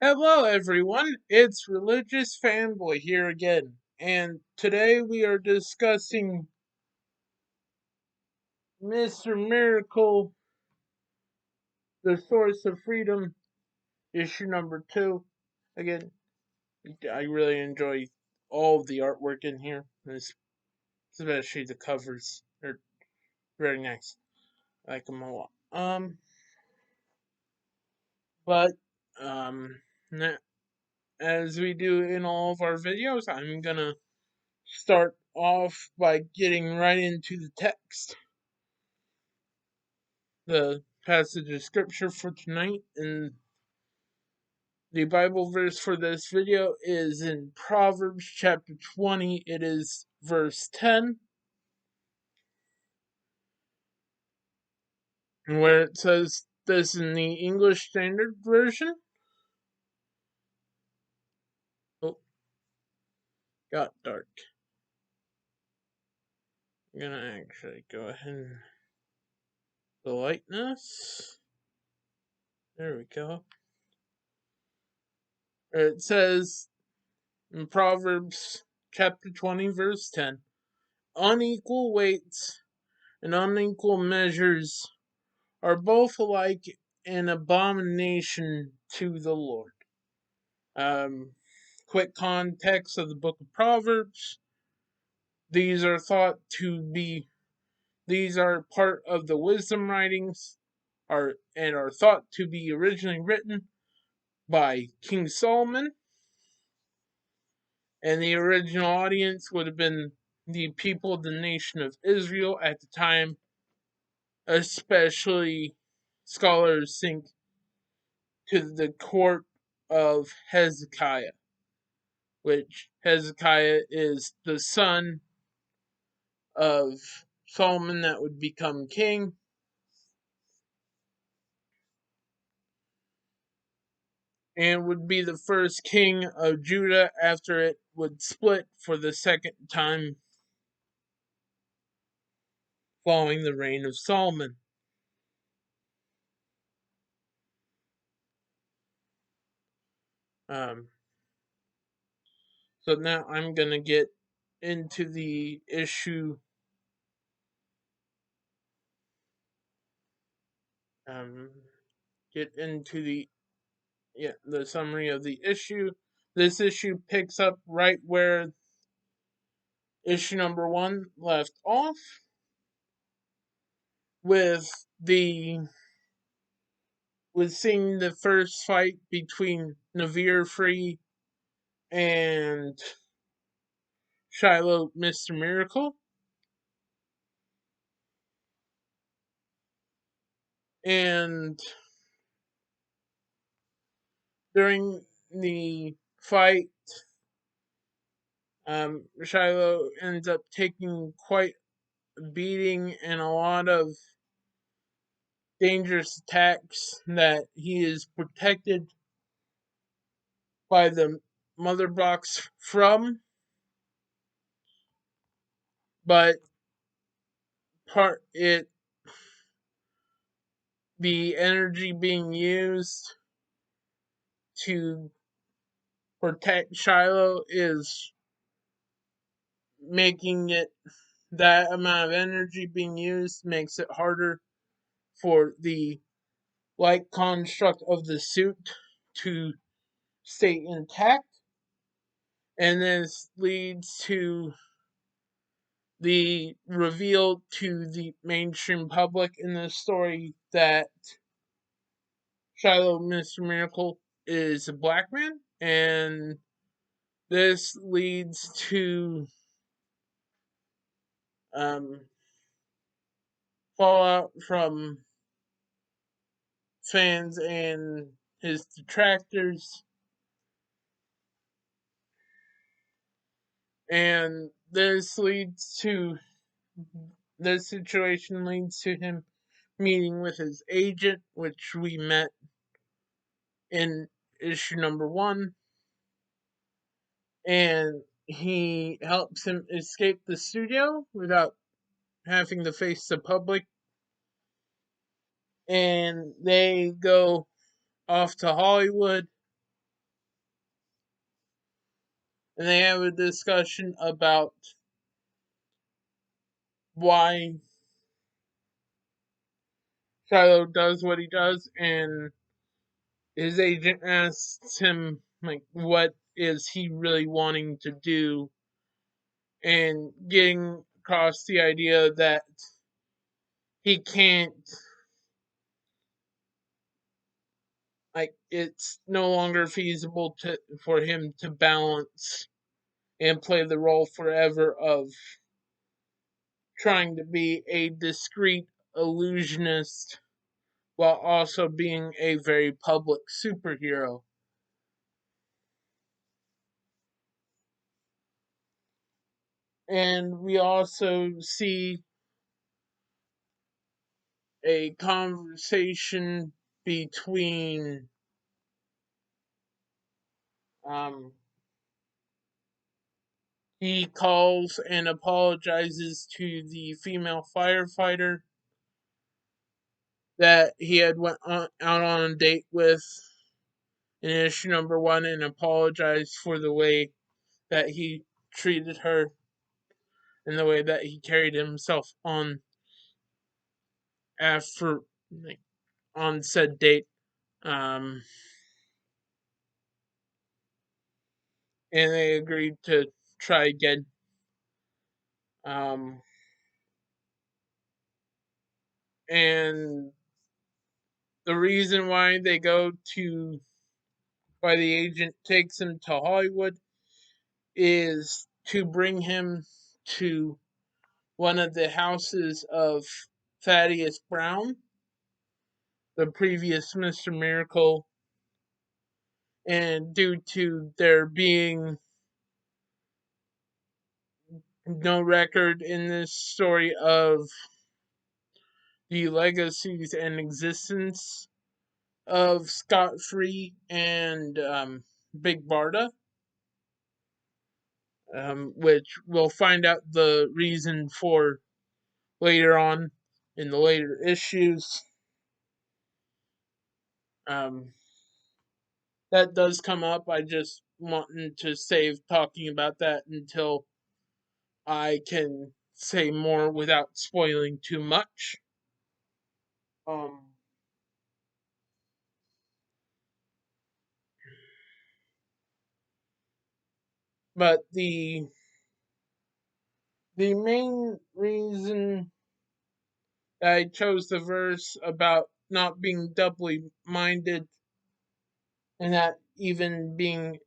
Hello, everyone. It's Religious Fanboy here again, and today we are discussing Mr. Miracle, The Source of Freedom, issue number 2. Again, I really enjoy all of the artwork in here, especially the covers. They're very nice. I like them a lot. But, um, as we do in all of our videos, I'm gonna start off by getting right into the text. The passage of scripture for tonight, and the Bible verse for this video is in Proverbs chapter 20. It is verse 10, where it says this in the English Standard Version. Oh, got dark. I'm gonna actually go ahead and the lightness. There we go. It says in Proverbs chapter 20, verse 10, unequal weights and unequal measures are both alike an abomination to the Lord. Um, Quick context of the book of Proverbs. These are thought to be, these are part of the wisdom writings, are thought to be originally written by King Solomon, and the original audience would have been the people of the nation of Israel at the time, especially scholars think to the court of Hezekiah, which Hezekiah is the son of Solomon that would become king, and would be the first king of Judah after it would split for the second time following the reign of Solomon. Um, so now I'm going to get into the issue. Um, get into the summary of the issue. This issue picks up right where issue number 1 left off, with the with seeing the first fight between Navir Free and Shiloh Mr. Miracle. And during the fight, Shiloh ends up taking quite a beating and a lot of dangerous attacks that he is protected by the mother box from, but part it the energy being used to protect Shiloh is making it, that amount of energy being used makes it harder for the light construct of the suit to stay intact, and this leads to the reveal to the mainstream public in the story that Shiloh Mr. Miracle is a black man, and this leads to um, fallout from fans and his detractors, and this situation leads to him meeting with his agent, which we met in issue number 1, and he helps him escape the studio without having to face the public, and they go off to Hollywood and they have a discussion about why Shiloh does what he does, and his agent asks him, like, what is he really wanting to do, and getting across the idea that he can't, like, it's no longer feasible for him to balance and play the role forever of trying to be a discreet illusionist while also being a very public superhero. And we also see a conversation between um, he calls and apologizes to the female firefighter that he had out on a date with in issue number 1, and apologized for the way that he treated her and the way that he carried himself on after, like, on said date. Um, and they agreed to try again. Um, and the reason why the agent takes him to Hollywood is to bring him to one of the houses of Thaddeus Brown, the previous Mr. Miracle, and due to there being no record in this story of the legacies and existence of Scott Free and Big Barda, which we'll find out the reason for later on in the later issues. Um, that does come up. I just wanted to save talking about that until I can say more without spoiling too much. Um, but the main reason I chose the verse about not being doubly minded, and that even being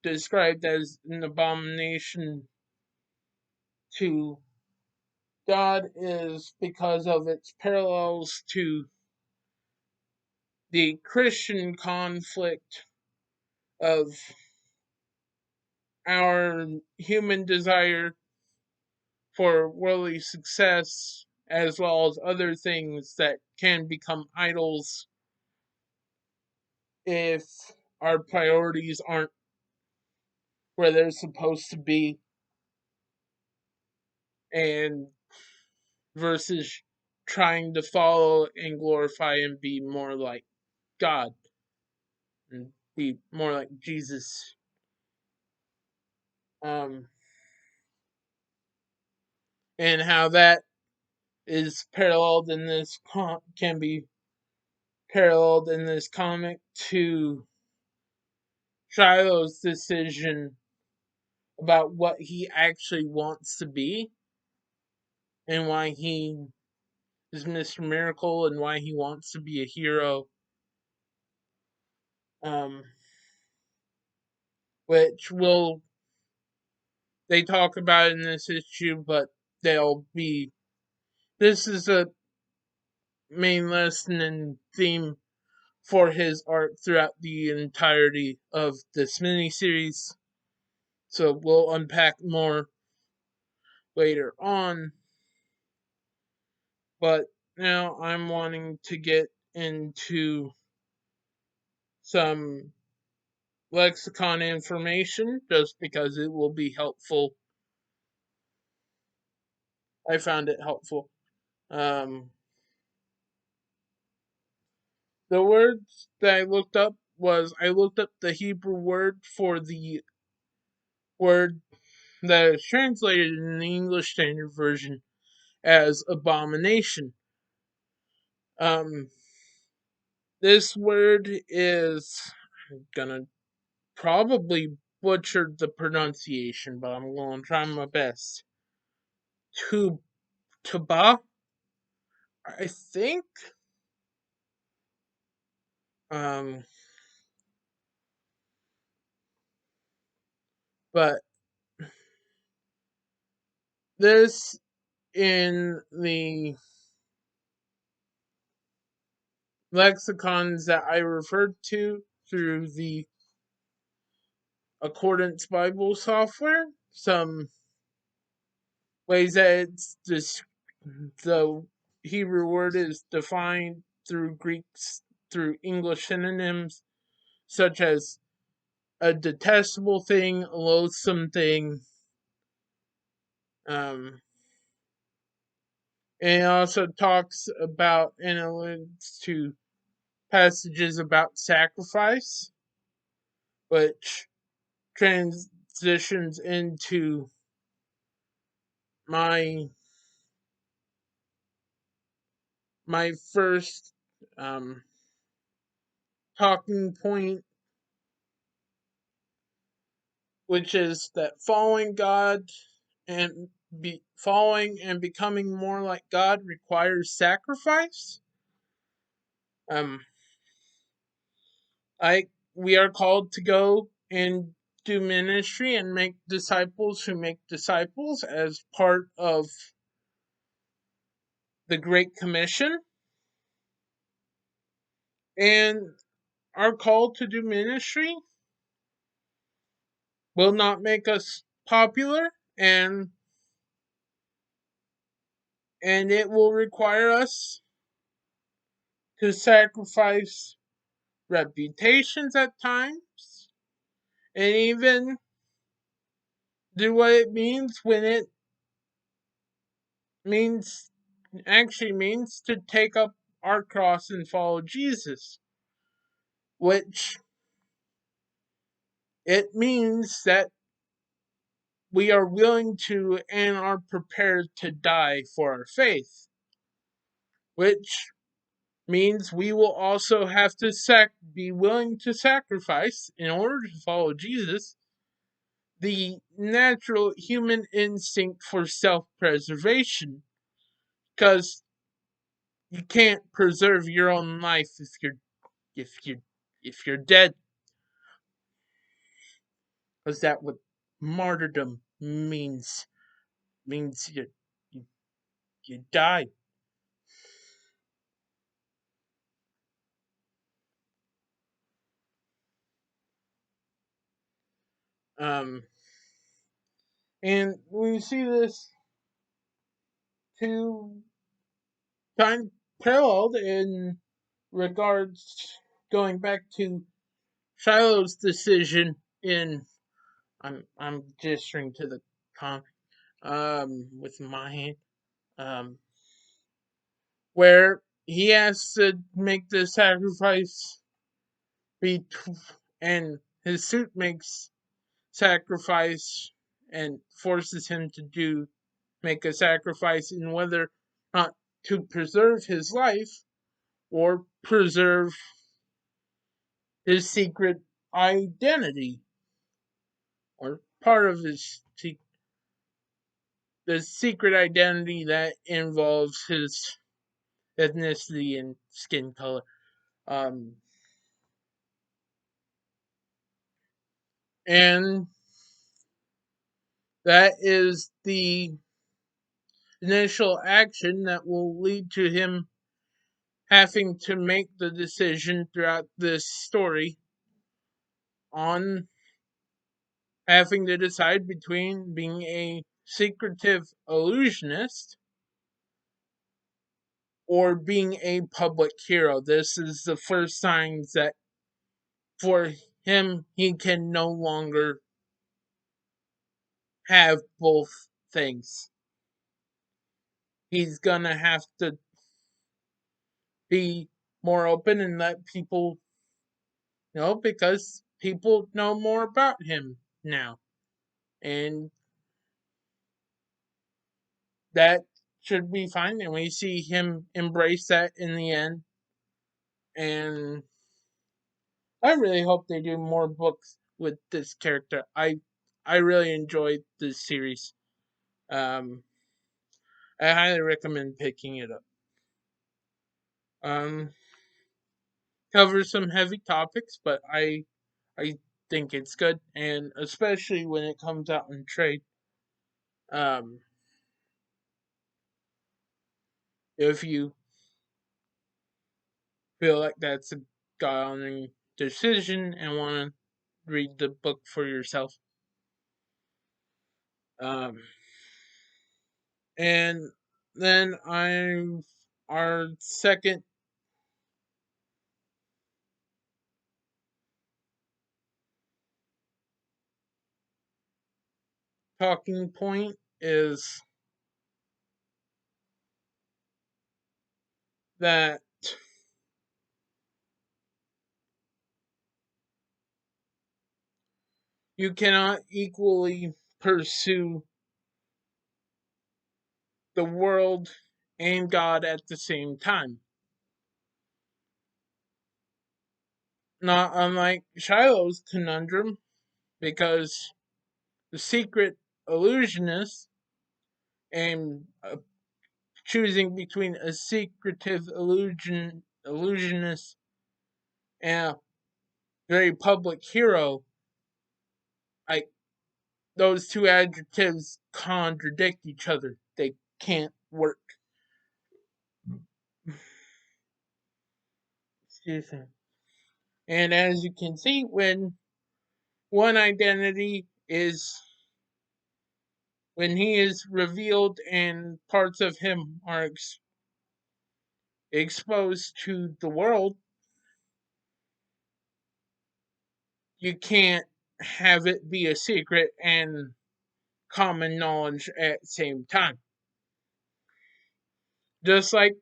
described as an abomination to God, is because of its parallels to the Christian conflict of our human desire for worldly success, as well as other things that can become idols if our priorities aren't where they're supposed to be, and versus trying to follow and glorify and be more like God and be more like Jesus. Um, and how that is paralleled in this can be paralleled in this comic to Shiloh's decision about what he actually wants to be, and why he is Mr. Miracle, and why he wants to be a hero. Um, which will they talk about in this issue, but they'll be this is a main lesson and theme for his art throughout the entirety of this miniseries. So we'll unpack more later on. But now I'm wanting to get into some lexicon information just because it will be helpful. I found it helpful. Um, the words that I looked up the Hebrew word for the word that is translated in the English Standard Version as abomination. This word is, I'm gonna probably butcher the pronunciation, but I'm going to try my best. Tuba, I think. Um, but this in the lexicons that I referred to through the Accordance Bible software, some ways that it's the Hebrew word is defined through through English synonyms, such as a detestable thing, a loathsome thing. Um, and it also talks about and alludes to passages about sacrifice, which transitions into my my first um, talking point, which is that following God and following and becoming more like God requires sacrifice. Um, I we are called to go and do ministry and make disciples who make disciples as part of the Great Commission, and our call to do ministry will not make us popular, and it will require us to sacrifice reputations at times, and even do what it means when it means actually means to take up our cross and follow Jesus, which it means that we are willing to and are prepared to die for our faith, which means we will also have to be willing to sacrifice in order to follow Jesus the natural human instinct for self-preservation, because you can't preserve your own life if you if you're dead, because that what martyrdom means you, you die. Um, and we see this to kind of paralleled in regards going back to Shiloh's decision in I'm gesturing to the comic with my hand um where he has to make the sacrifice be and his suit makes sacrifice and forces him to make a sacrifice in whether not to preserve his life or preserve his secret identity or part of the secret identity that involves his ethnicity and skin color. Um, and that is the initial action that will lead to him having to make the decision throughout this story on having to decide between being a secretive illusionist or being a public hero. This is the first signs that for him he can no longer have both things. He's gonna have to be more open and let people know, because people know more about him now. and that should be fine. And we see him embrace that in the end. And I really hope they do more books with this character. I really enjoyed this series. Um, I highly recommend picking it up. Um, covers some heavy topics, but I think it's good, and especially when it comes out in trade. Um, if you feel like that's a god decision and want to read the book for yourself. Um, and then our second talking point is that you cannot equally pursue the world and God at the same time. Not unlike Shiloh's conundrum, because the secret illusionist and choosing between a secretive illusionist and a very public hero, like those two adjectives contradict each other. They can't work. Excuse me. And as you can see, when one identity is when he is revealed and parts of him are exposed to the world, you can't have it be a secret and common knowledge at the same time. Just like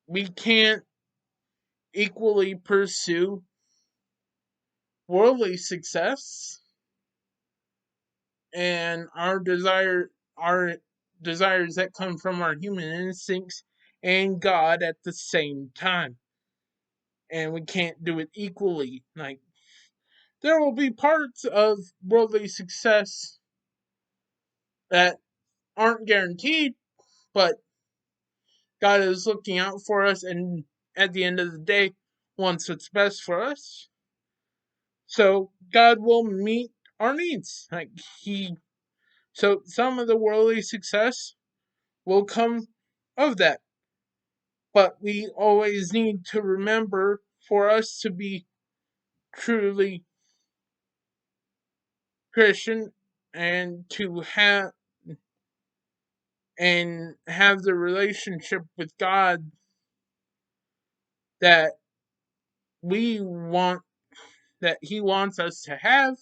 we can't equally pursue worldly success and our desires that come from our human instincts and God at the same time. And we can't do it equally. Like, there will be parts of worldly success that aren't guaranteed, but God is looking out for us, and at the end of the day wants what's best for us. So God will meet our needs. So some of the worldly success will come of that. But we always need to remember, for us to be truly Christian and to have the relationship with God that we want, that He wants us to have,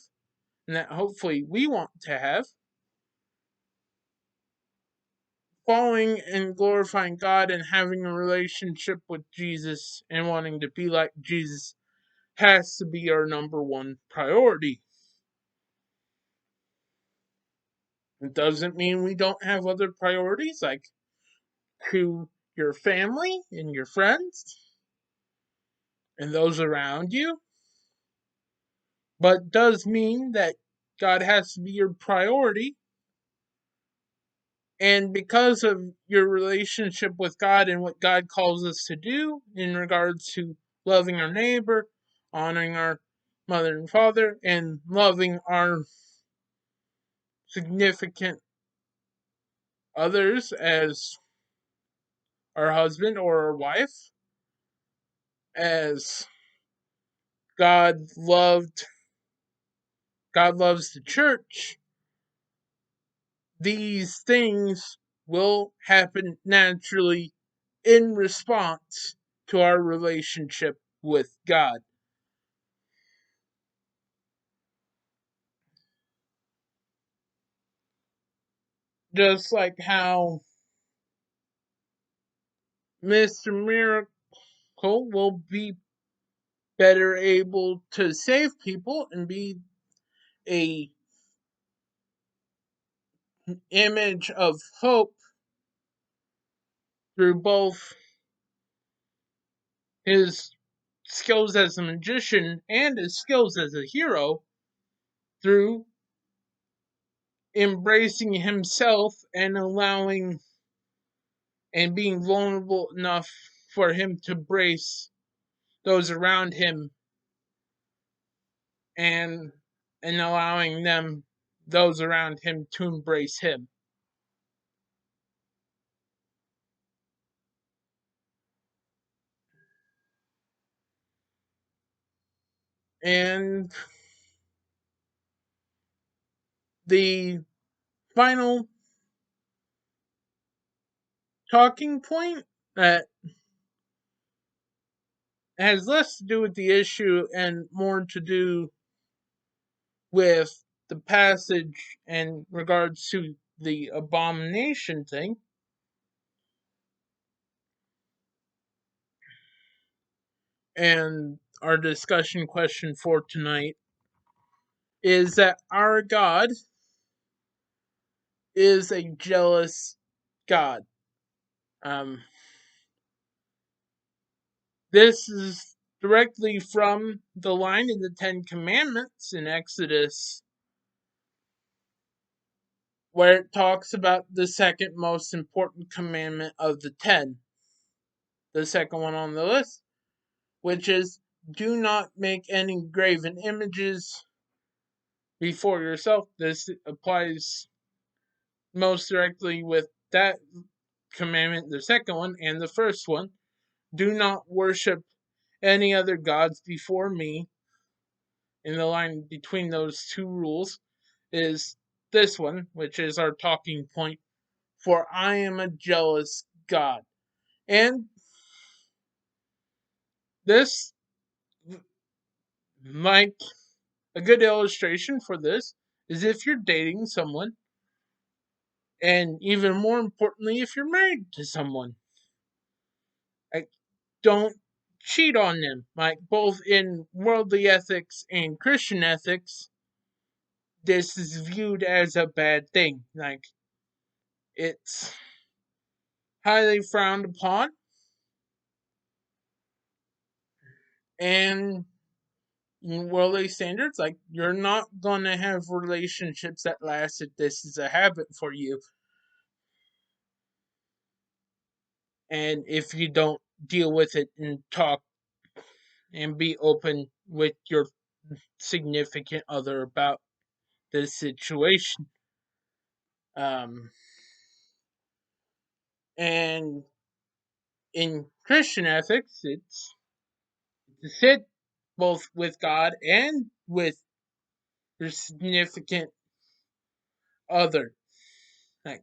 and that hopefully we want to have, following and glorifying God and having a relationship with Jesus and wanting to be like Jesus has to be our number one priority. It doesn't mean we don't have other priorities, like to your family and your friends and those around you, but does mean that God has to be your priority. And because of your relationship with God and what God calls us to do in regards to loving our neighbor, honoring our mother and father, and loving our significant others as our husband or our wife, as God loved God loves the church, these things will happen naturally in response to our relationship with God. Just like how Mr. Miracle will be better able to save people and be a image of hope through both his skills as a magician and his skills as a hero, through embracing himself and allowing and being vulnerable enough for him to brace those around him, and allowing those around him to embrace him. And the final talking point that has less to do with the issue and more to do with the passage in regards to the abomination thing, and our discussion question for tonight is that our God is a jealous God. Um, this is directly from the line in the Ten Commandments in Exodus, where it talks about the second most important commandment of the 10, the second one on the list, which is, do not make any graven images before yourself. This applies most directly with that commandment, the second one, and the first one. Do not worship any other gods before me. In the line between those two rules is this one, which is our talking point. For I am a jealous God. And this, like a good illustration for this, is if you're dating someone, and even more importantly, if you're married to someone. Like, don't cheat on them. Like, both in worldly ethics and Christian ethics, this is viewed as a bad thing. Like, it's highly frowned upon, and in worldly standards, like, you're not gonna have relationships that last if this is a habit for you. And if you don't deal with it and talk and be open with your significant other about this situation. Um, and in Christian ethics, it's to sit both with God and with your significant other. Like,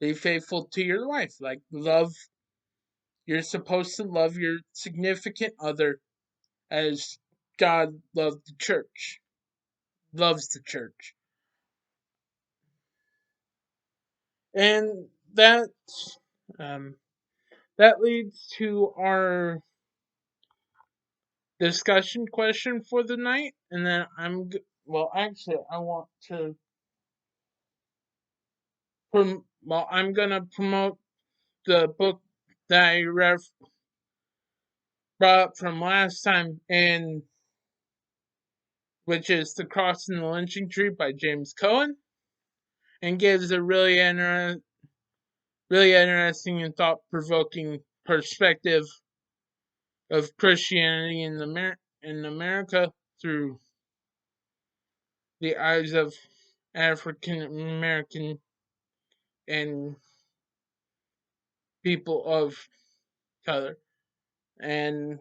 be faithful to your wife. Like, love, you're supposed to love your significant other as God loved the church, loves the church. And um, that leads to our discussion question for the night. And then well, actually, I want to I'm gonna promote the book that I brought up from last time, and which is The Cross and the Lynching Tree by James Cohen, and gives a really interesting and thought-provoking perspective of Christianity in America through the eyes of African American and people of color. And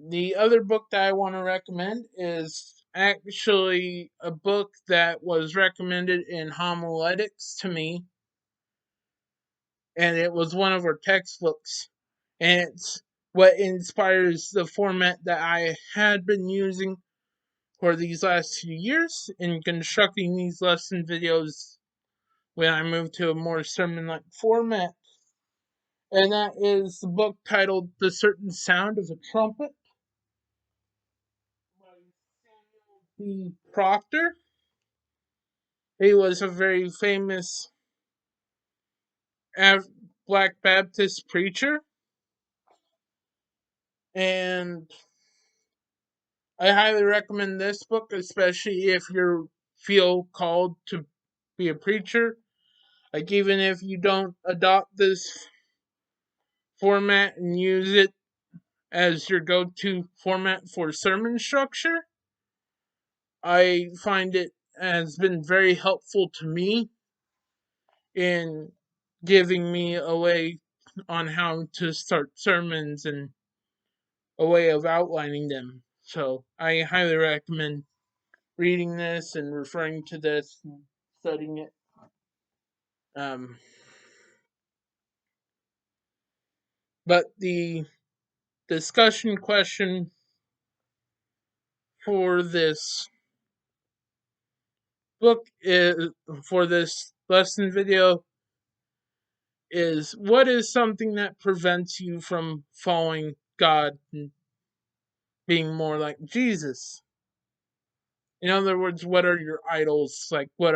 the other book that I want to recommend is actually a book that was recommended in homiletics to me, and it was one of our textbooks. And it's what inspires the format that I had been using for these last few years in constructing these lesson videos when I moved to a more sermon-like format. And that is the book titled The Certain Sound of a Trumpet. the proctor. He was a very famous Black Baptist preacher, and I highly recommend this book, especially if you feel called to be a preacher. Like, even if you don't adopt this format and use it as your go to format for sermon structure, I find it has been very helpful to me in giving me a way on how to start sermons and a way of outlining them. So I highly recommend reading this and referring to this and studying it. Um, but the discussion question for this book is for this lesson video is, what is something that prevents you from following God and being more like Jesus? In other words, what are your idols? Like, what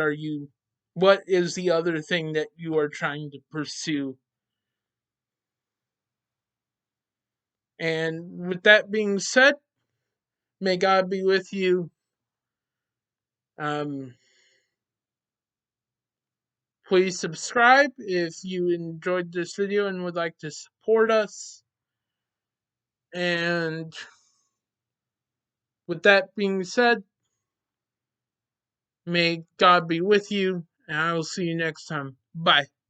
is the other thing that you are trying to pursue? And with that being said, may God be with you. Um, Please subscribe if you enjoyed this video and would like to support us. And with that being said, may God be with you, and I will see you next time. Bye.